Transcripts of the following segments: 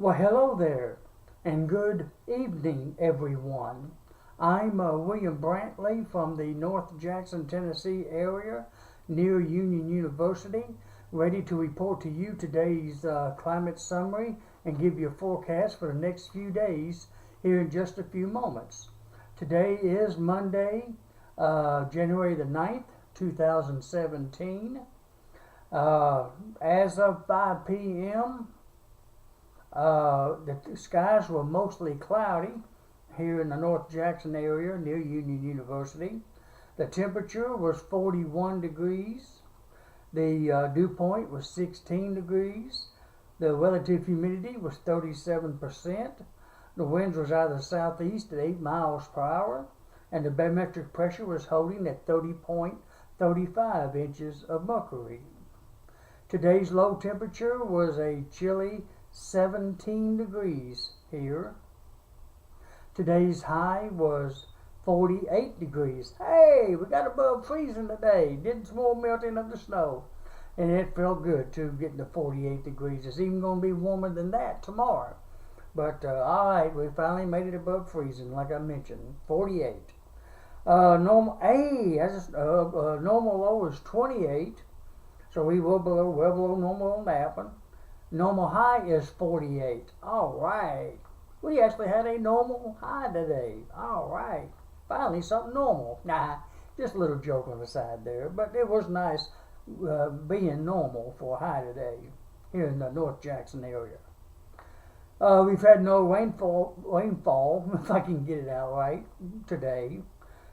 Well, hello there, and good evening, everyone. I'm William Brantley from the North Jackson, Tennessee area near Union University, ready to report to you today's climate summary and give you a forecast for the next few days here in just a few moments. Today is Monday, January the 9th, 2017. As of 5 p.m., the skies were mostly cloudy here in the North Jackson area near Union University. The temperature was 41 degrees. The dew point was 16 degrees. The relative humidity was 37%. The winds was out of the southeast at 8 miles per hour. And the barometric pressure was holding at 30.35 inches of mercury. Today's low temperature was a chilly 17 degrees here. Today's high was 48 degrees. Hey, we got above freezing today. Did some more melting of the snow. And it felt good too, getting to 48 degrees. It's even going to be warmer than that tomorrow. But alright, we finally made it above freezing, like I mentioned. 48. Normal low is 28. So we were well below normal on that one. Normal high is 48. All right. We actually had a normal high today. All right. Finally, something normal. Nah, just a little joke on the side there. But it was nice being normal for a high today here in the North Jackson area. We've had no rainfall, if I can get it out right, today.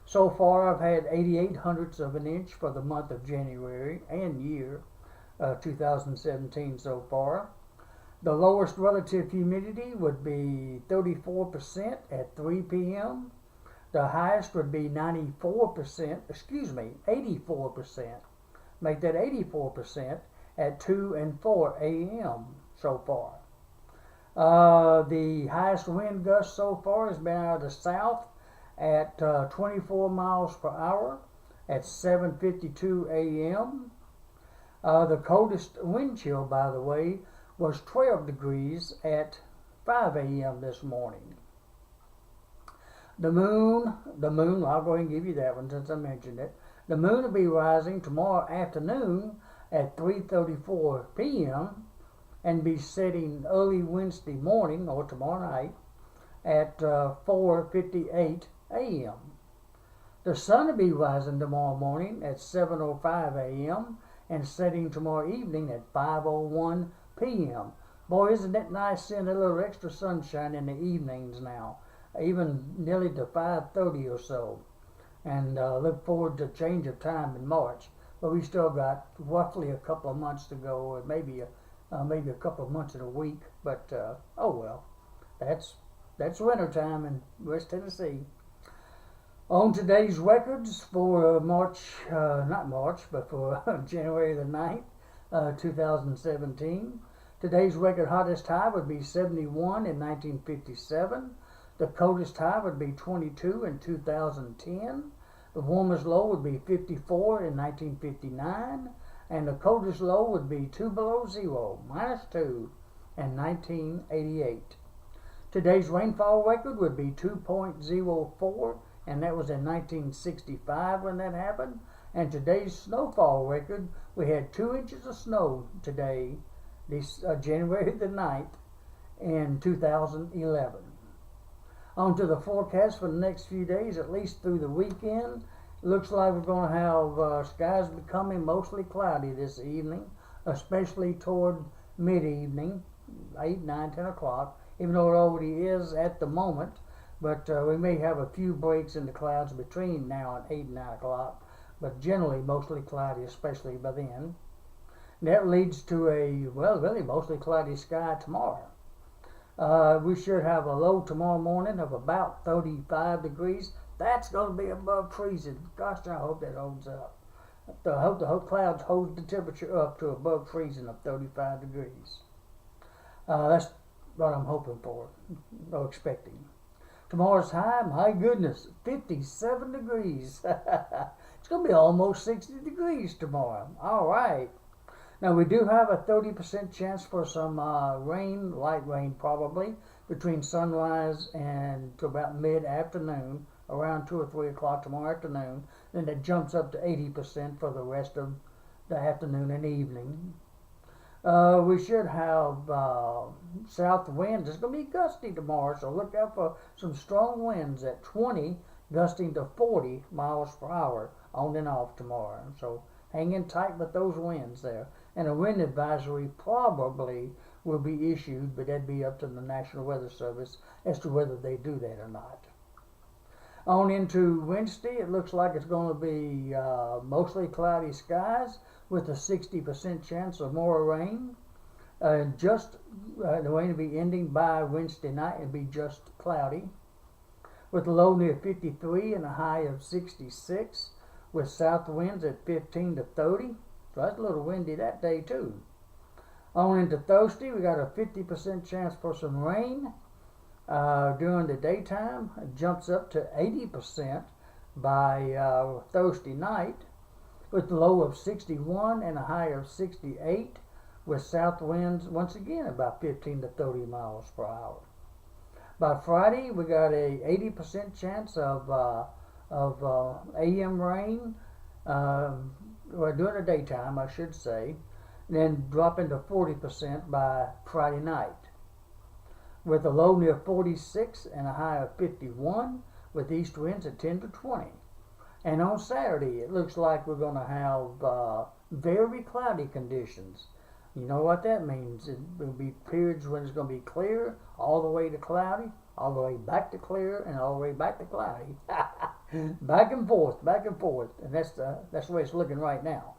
So far, I've had 88 hundredths of an inch for the month of January and year 2017 so far. The lowest relative humidity would be 34% at 3 p.m. The highest would be 84%. Make that 84% at 2 and 4 a.m. so far. The highest wind gust so far has been out of the south at 24 miles per hour at 7:52 a.m. The coldest wind chill, by the way, was 12 degrees at 5 a.m. this morning. The moon, I'll go ahead and give you that one since I mentioned it. The moon will be rising tomorrow afternoon at 3:34 p.m. and be setting early Wednesday morning or tomorrow night at 4:58 a.m. The sun will be rising tomorrow morning at 7:05 a.m. and setting tomorrow evening at 5:01 p.m. Boy, isn't it nice seeing a little extra sunshine in the evenings now, even nearly to 5:30 or so. And look forward to change of time in March. But we still got roughly a couple of months to go, or maybe a couple of months in a week. But oh well, that's winter time in West Tennessee. On today's records for for January the 9th, 2017, today's record hottest high would be 71 in 1957. The coldest high would be 22 in 2010. The warmest low would be 54 in 1959. And the coldest low would be 2 below zero, -2, in 1988. Today's rainfall record would be 2.04, and that was in 1965 when that happened. And today's snowfall record, we had 2 inches of snow today, January the 9th, in 2011. On to the forecast for the next few days, at least through the weekend. Looks like we're going to have skies becoming mostly cloudy this evening, especially toward mid-evening, 8, 9, 10 o'clock, even though it already is at the moment. But we may have a few breaks in the clouds between now and 8 and 9 o'clock, but generally mostly cloudy, especially by then. And that leads to a, well, really mostly cloudy sky tomorrow. We should have a low tomorrow morning of about 35 degrees. That's going to be above freezing. Gosh, I hope that holds up. I hope the clouds hold the temperature up to above freezing of 35 degrees. That's what I'm hoping for, or expecting. Tomorrow's high, my goodness, 57 degrees. It's going to be almost 60 degrees tomorrow. All right. Now we do have a 30% chance for some rain, light rain probably, between sunrise and to about mid-afternoon, around 2 or 3 o'clock tomorrow afternoon. Then it jumps up to 80% for the rest of the afternoon and evening. We should have south winds. It's going to be gusty tomorrow, so look out for some strong winds at 20, gusting to 40 miles per hour on and off tomorrow. So hang in tight with those winds there. And a wind advisory probably will be issued, but that'd be up to the National Weather Service as to whether they do that or not. On into Wednesday, it looks like it's going to be mostly cloudy skies with a 60% chance of more rain. The rain will be ending by Wednesday night. It'll be just cloudy with a low near 53 and a high of 66 with south winds at 15 to 30. So that's a little windy that day too. On into Thursday, we got a 50% chance for some rain during the daytime. It jumps up to 80% by Thursday night with a low of 61 and a high of 68 with south winds once again about 15 to 30 miles per hour. By Friday, we got a 80% chance of AM rain during the daytime, I should say, then dropping to 40% by Friday night with a low near 46 and a high of 51 with east winds at 10 to 20. And on Saturday, it looks like we're going to have very cloudy conditions. You know what that means. It will be periods when it's going to be clear, all the way to cloudy, all the way back to clear, and all the way back to cloudy. Back and forth, and that's the way it's looking right now.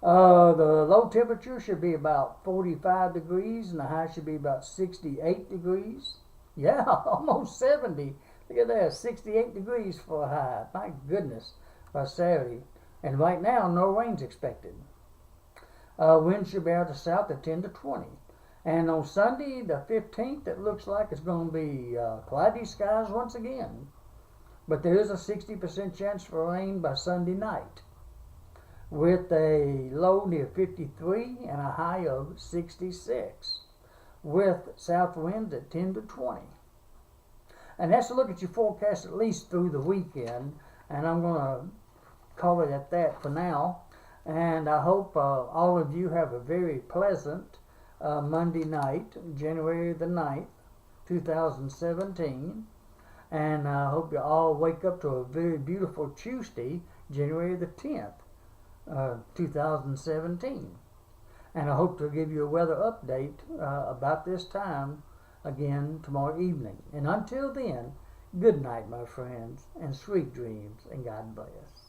The low temperature should be about 45 degrees, and the high should be about 68 degrees. Yeah, almost 70. Look at that, 68 degrees for a high. My goodness, by Saturday. And right now, no rain's expected. Wind should be out to south at 10 to 20. And on Sunday, the 15th, it looks like it's going to be cloudy skies once again. But there is a 60% chance for rain by Sunday night, with a low near 53 and a high of 66, with south winds at 10 to 20. And that's a look at your forecast at least through the weekend, and I'm going to call it at that for now. And I hope all of you have a very pleasant Monday night, January the 9th, 2017. And I hope you all wake up to a very beautiful Tuesday, January the 10th, 2017. And I hope to give you a weather update about this time again tomorrow evening. And until then, good night, my friends, and sweet dreams, and God bless.